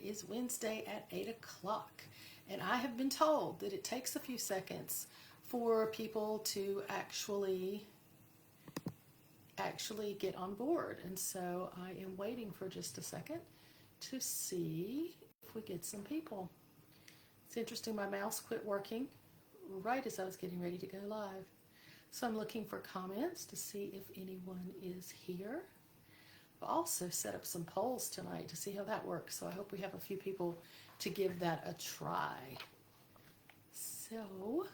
is Wednesday at 8 o'clock. And I have been told that it takes a few seconds for people to actually get on board. And so I am waiting for just a second to see if we get some people. It's interesting, my mouse quit working right as I was getting ready to go live. So I'm looking for comments to see if anyone is here. I've also set up some polls tonight to see how that works. So I hope we have a few people to give that a try. So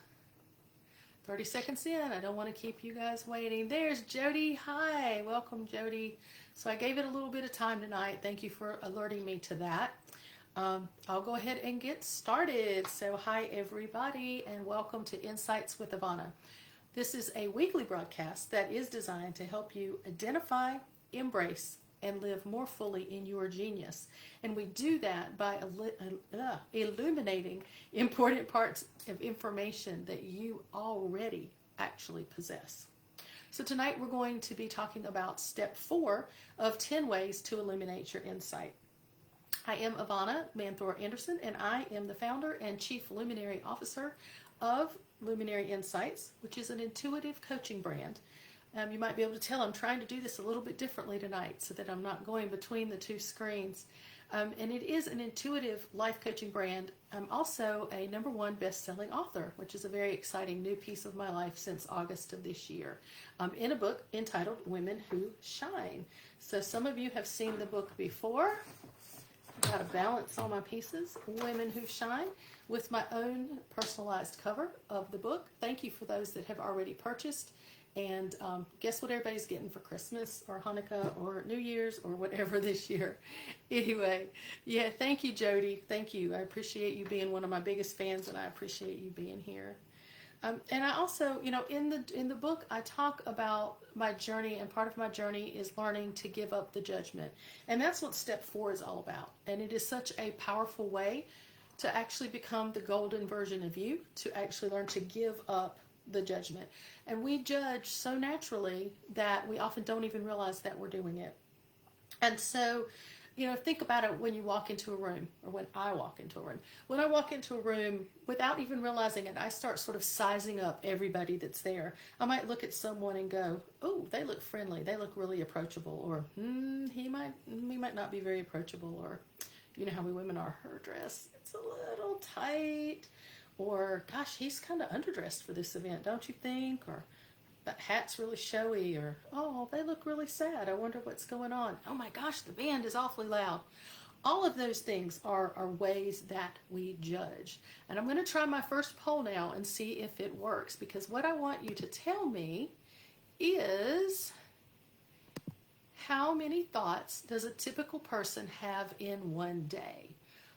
30 seconds in, I don't want to keep you guys waiting. There's Jody. Hi, welcome Jody. So I gave it a little bit of time tonight. Thank you for alerting me to that. I'll go ahead and get started. So hi everybody and welcome to Insights with Ivanna. This is a weekly broadcast that is designed to help you identify, embrace, and live more fully in your genius. And we do that by illuminating important parts of information that you already actually possess. So tonight we're going to be talking about step 4 of 10 ways to illuminate your insight. I am Ivanna Manthor Anderson, and I am the founder and chief luminary officer of Luminary Insights, which is an intuitive coaching brand. You might be able to tell I'm trying to do this a little bit differently tonight so that I'm not going between the two screens. And it is an intuitive life coaching brand. I'm also a #1 best-selling author, which is a very exciting new piece of my life since August of this year, in a book entitled Women Who Shine. So some of you have seen the book before. I've got to balance all my pieces. Women Who Shine, with my own personalized cover of the book. Thank you for those that have already purchased. And guess what everybody's getting for Christmas or Hanukkah or New Year's or whatever this year. Anyway, yeah, thank you, Jody. Thank you. I appreciate you being one of my biggest fans, and I appreciate you being here. And I also, in the book, I talk about my journey, and part of my journey is learning to give up the judgment. And that's what step 4 is all about. And it is such a powerful way to actually become the golden version of you, to actually learn to give up the judgment. And we judge so naturally that we often don't even realize that we're doing it. And so, think about it when you walk into a room, or when I walk into a room. When I walk into a room, without even realizing it, I start sort of sizing up everybody that's there. I might look at someone and go, oh, they look friendly. They look really approachable. Or, he might not be very approachable. Or, you know how we women are, her dress, it's a little tight. Or, gosh, he's kind of underdressed for this event, don't you think? Or, that hat's really showy. Or, oh, they look really sad. I wonder what's going on. Oh my gosh, the band is awfully loud. All of those things are ways that we judge. And I'm going to try my first poll now and see if it works. Because what I want you to tell me is, how many thoughts does a typical person have in one day?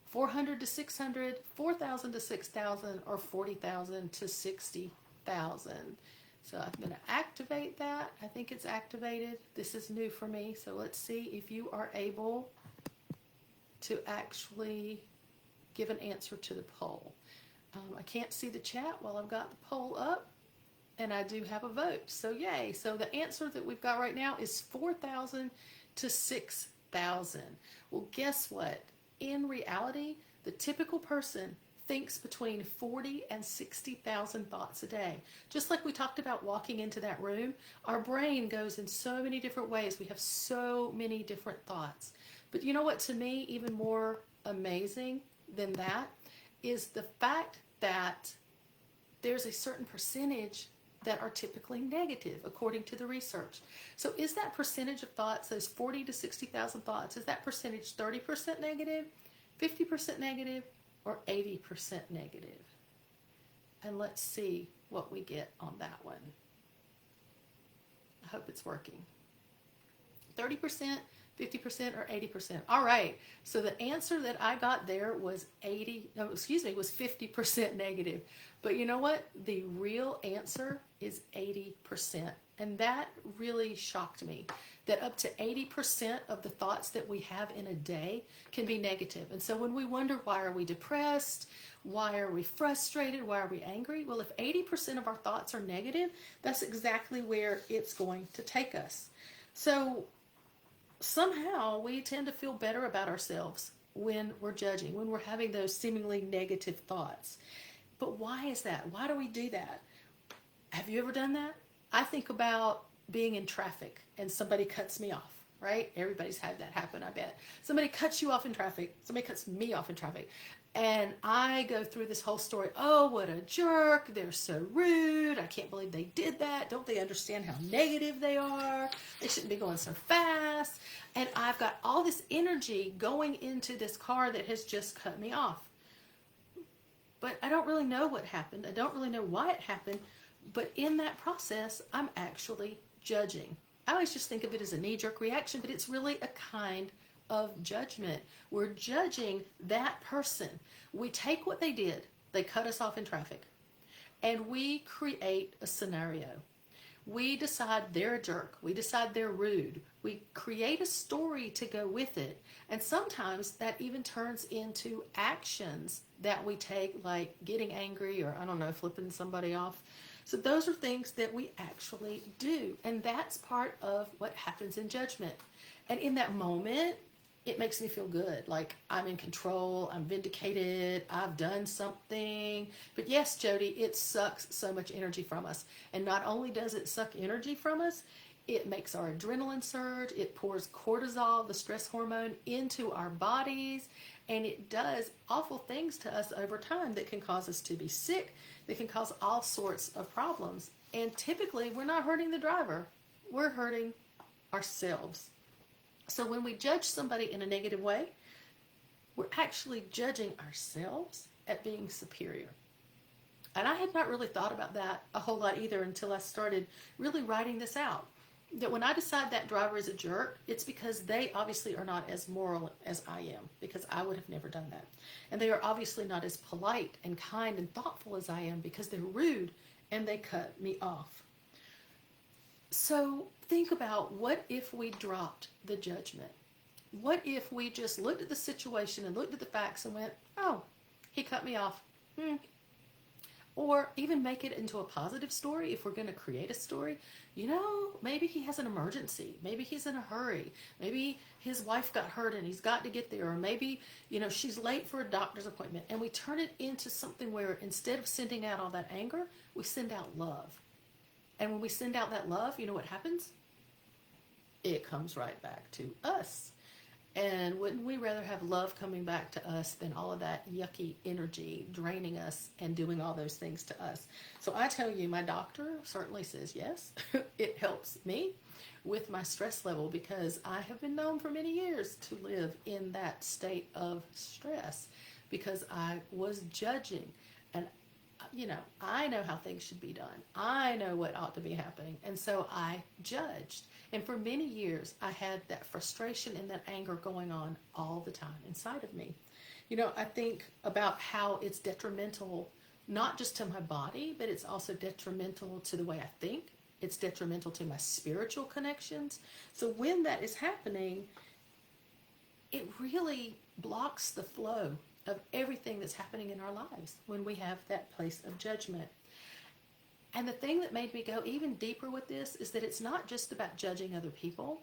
400 to 600, 4,000 to 6,000, or 40,000 to 60,000. So I'm going to activate that. I think it's activated. This is new for me. So let's see if you are able to actually give an answer to the poll. I can't see the chat while I've got the poll up, and I do have a vote. So yay. So the answer that we've got right now is 4,000 to 6,000. Well, guess what? In reality, the typical person thinks between 40 and 60,000 thoughts a day. Just like we talked about walking into that room, our brain goes in so many different ways. We have so many different thoughts. But you know what, to me, even more amazing than that is the fact that there's a certain percentage that are typically negative, according to the research. So is that percentage of thoughts, those 40 to 60,000 thoughts, is that percentage 30% negative, 50% negative, or 80% negative? And let's see what we get on that one. I hope it's working. 30%, 50%, or 80%. All right, so the answer that I got there was 50% negative. But you know what? The real answer is 80%. And that really shocked me, that up to 80% of the thoughts that we have in a day can be negative. And so when we wonder, why are we depressed? Why are we frustrated? Why are we angry? Well, if 80% of our thoughts are negative, that's exactly where it's going to take us. So somehow we tend to feel better about ourselves when we're judging, when we're having those seemingly negative thoughts. But why is that? Why do we do that? Have you ever done that? I think about being in traffic and somebody cuts me off, right? Everybody's had that happen, I bet. Somebody cuts you off in traffic. Somebody cuts me off in traffic. And I go through this whole story. Oh, what a jerk. They're so rude. I can't believe they did that. Don't they understand how negative they are? They shouldn't be going so fast. And I've got all this energy going into this car that has just cut me off. But I don't really know what happened. I don't really know why it happened. But in that process, I'm actually judging. I always just think of it as a knee-jerk reaction, but it's really a kind of judgment. We're judging that person. We take what they did. They cut us off in traffic. And we create a scenario. We decide they're a jerk. We decide they're rude. We create a story to go with it. And sometimes that even turns into actions that we take, like getting angry or, I don't know, flipping somebody off. So those are things that we actually do. And that's part of what happens in judgment. And in that moment, it makes me feel good. Like I'm in control. I'm vindicated. I've done something. But yes, Jody, it sucks so much energy from us. And not only does it suck energy from us, it makes our adrenaline surge. It pours cortisol, the stress hormone, into our bodies. And it does awful things to us over time that can cause us to be sick, that can cause all sorts of problems. And typically, we're not hurting the driver. We're hurting ourselves. So when we judge somebody in a negative way, we're actually judging ourselves at being superior. And I had not really thought about that a whole lot either until I started really writing this out. That when I decide that driver is a jerk, it's because they obviously are not as moral as I am, because I would have never done that. And they are obviously not as polite and kind and thoughtful as I am, because they're rude and they cut me off. So think about, what if we dropped the judgment? What if we just looked at the situation and looked at the facts and went, oh, he cut me off. Or even make it into a positive story if we're going to create a story. You know, maybe he has an emergency. Maybe he's in a hurry. Maybe his wife got hurt and he's got to get there. Or maybe, you know, she's late for a doctor's appointment. And we turn it into something where instead of sending out all that anger, we send out love. And when we send out that love, you know what happens? It comes right back to us. And wouldn't we rather have love coming back to us than all of that yucky energy draining us and doing all those things to us? So I tell you, my doctor certainly says yes. It helps me with my stress level, because I have been known for many years to live in that state of stress because I was judging. And you know, I know how things should be done. I know what ought to be happening. And so I judged. And for many years, I had that frustration and that anger going on all the time inside of me. You know, I think about how it's detrimental, not just to my body, but it's also detrimental to the way I think. It's detrimental to my spiritual connections. So when that is happening, it really blocks the flow of everything that's happening in our lives when we have that place of judgment. And the thing that made me go even deeper with this is that it's not just about judging other people.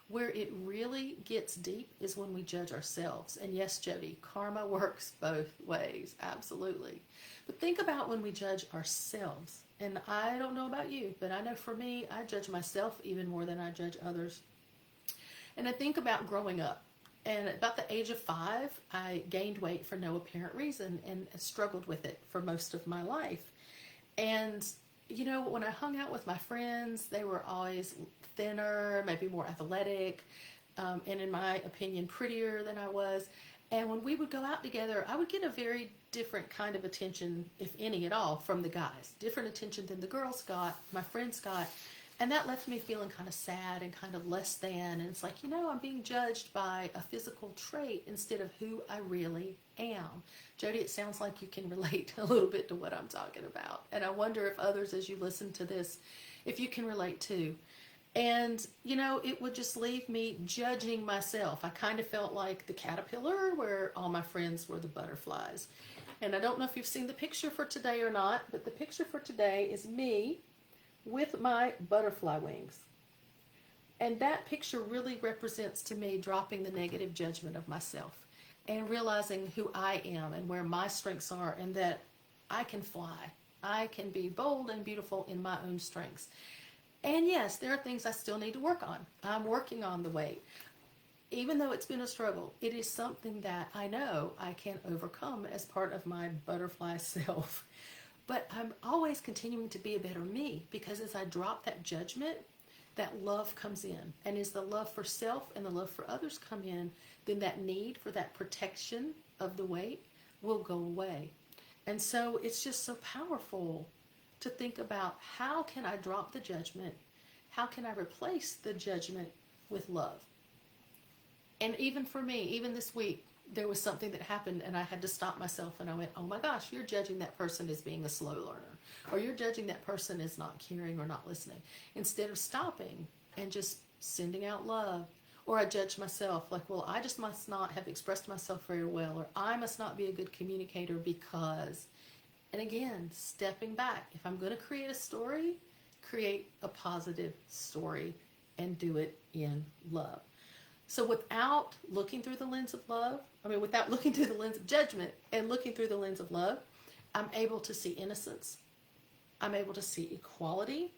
Where it really gets deep is when we judge ourselves. And yes, Jody, karma works both ways, absolutely. But think about when we judge ourselves. And I don't know about you, but I know for me, I judge myself even more than I judge others. And I think about growing up. And at about the age of 5, I gained weight for no apparent reason and struggled with it for most of my life. And, you know, when I hung out with my friends, they were always thinner, maybe more athletic, and in my opinion, prettier than I was. And when we would go out together, I would get a very different kind of attention, if any at all, from the guys. Different attention than the girls got, my friends got. And that left me feeling kind of sad and kind of less than. And it's like, you know, I'm being judged by a physical trait instead of who I really am. Jody, it sounds like you can relate a little bit to what I'm talking about. And I wonder if others, as you listen to this, if you can relate too. And, you know, it would just leave me judging myself. I kind of felt like the caterpillar where all my friends were the butterflies. And I don't know if you've seen the picture for today or not, but the picture for today is me with my butterfly wings. And that picture really represents to me dropping the negative judgment of myself. and realizing who I am and where my strengths are, and that I can fly. I can be bold and beautiful in my own strengths. And yes, there are things I still need to work on. I'm working on the weight. Even though it's been a struggle, it is something that I know I can overcome as part of my butterfly self. But I'm always continuing to be a better me, because as I drop that judgment, that love comes in. And as the love for self and the love for others come in, then that need for that protection of the weight will go away. And so it's just so powerful to think about, how can I drop the judgment? How can I replace the judgment with love? And even for me, even this week, there was something that happened and I had to stop myself, and I went, oh my gosh, you're judging that person as being a slow learner, or you're judging that person as not caring or not listening. Instead of stopping and just sending out love. Or I judge myself, like, well, I just must not have expressed myself very well, or I must not be a good communicator because. And again, stepping back. If I'm going to create a story, create a positive story and do it in love. So without looking through the lens of love, without looking through the lens of judgment and looking through the lens of love, I'm able to see innocence. I'm able to see equality.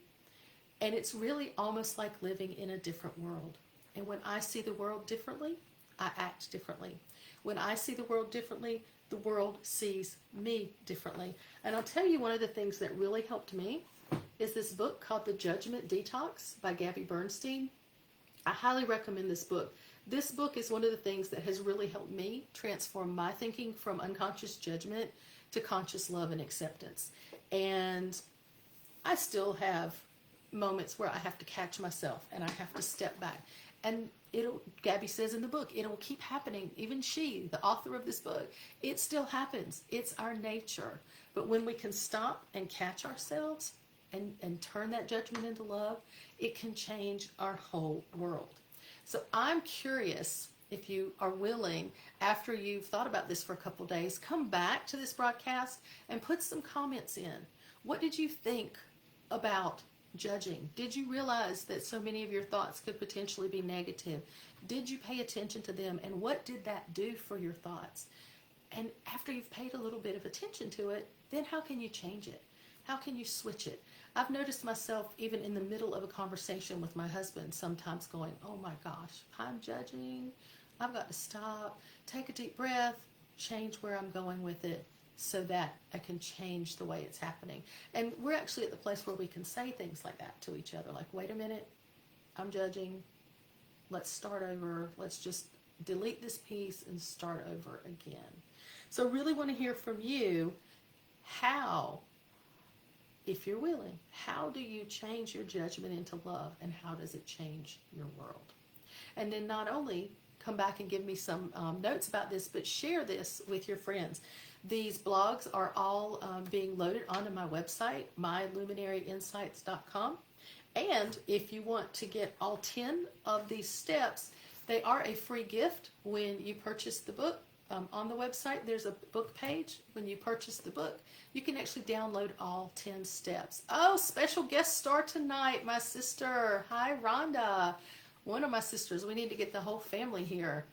And it's really almost like living in a different world. And when I see the world differently, I act differently. When I see the world differently, the world sees me differently. And I'll tell you, one of the things that really helped me is this book called The Judgment Detox by Gabby Bernstein. I highly recommend this book. This book is one of the things that has really helped me transform my thinking from unconscious judgment to conscious love and acceptance. And I still have moments where I have to catch myself and I have to step back. And Gabby says in the book, it'll keep happening. Even she, the author of this book, it still happens. It's our nature. But when we can stop and catch ourselves and turn that judgment into love, it can change our whole world. So I'm curious, if you are willing, after you've thought about this for a couple days, come back to this broadcast and put some comments in. What did you think about judging? Did you realize that so many of your thoughts could potentially be negative? Did you pay attention to them? And what did that do for your thoughts? And after you've paid a little bit of attention to it, then how can you change it? How can you switch it? I've noticed myself, even in the middle of a conversation with my husband, sometimes going, oh my gosh, I'm judging. I've got to stop, take a deep breath, change where I'm going with it, so that I can change the way it's happening. And we're actually at the place where we can say things like that to each other. Like, wait a minute, I'm judging. Let's start over. Let's just delete this piece and start over again. So really want to hear from you, how, if you're willing, how do you change your judgment into love, and how does it change your world? And then not only come back and give me some notes about this, but share this with your friends. These blogs are all being loaded onto my website, myluminaryinsights.com. And if you want to get all 10 of these steps, they are a free gift when you purchase the book. On the website, there's a book page. When you purchase the book, you can actually download all 10 steps. Oh, special guest star tonight, my sister. Hi, Rhonda. One of my sisters. We need to get the whole family here.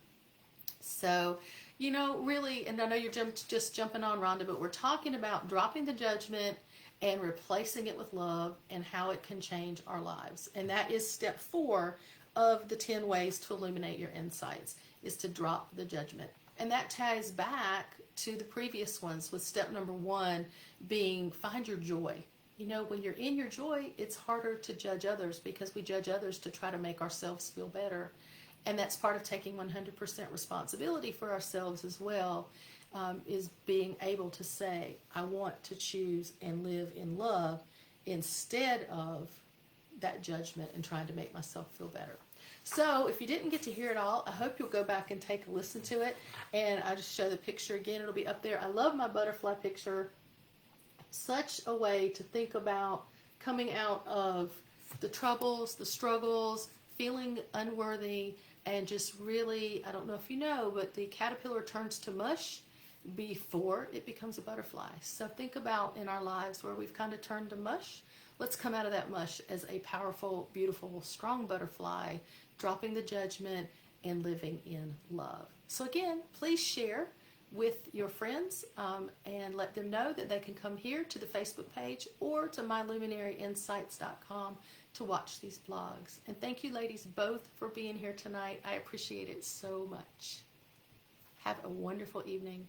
So, you know, really, and I know you're just jumping on, Rhonda, but we're talking about dropping the judgment and replacing it with love, and how it can change our lives. And that is step 4 of the 10 ways to illuminate your insights, is to drop the judgment. And that ties back to the previous ones, with step number 1 being find your joy. You know, when you're in your joy, it's harder to judge others, because we judge others to try to make ourselves feel better. And that's part of taking 100% responsibility for ourselves as well, is being able to say, I want to choose and live in love instead of that judgment and trying to make myself feel better. So if you didn't get to hear it all, I hope you'll go back and take a listen to it. And I'll just show the picture again. It'll be up there. I love my butterfly picture. Such a way to think about coming out of the troubles, the struggles, feeling unworthy, and just really, I don't know if you know, but the caterpillar turns to mush before it becomes a butterfly. So think about in our lives where we've kind of turned to mush. Let's come out of that mush as a powerful, beautiful, strong butterfly, dropping the judgment and living in love. So again, please share with your friends and let them know that they can come here to the Facebook page or to myluminaryinsights.com to watch these blogs. And thank you, ladies, both for being here tonight. I appreciate it so much. Have a wonderful evening.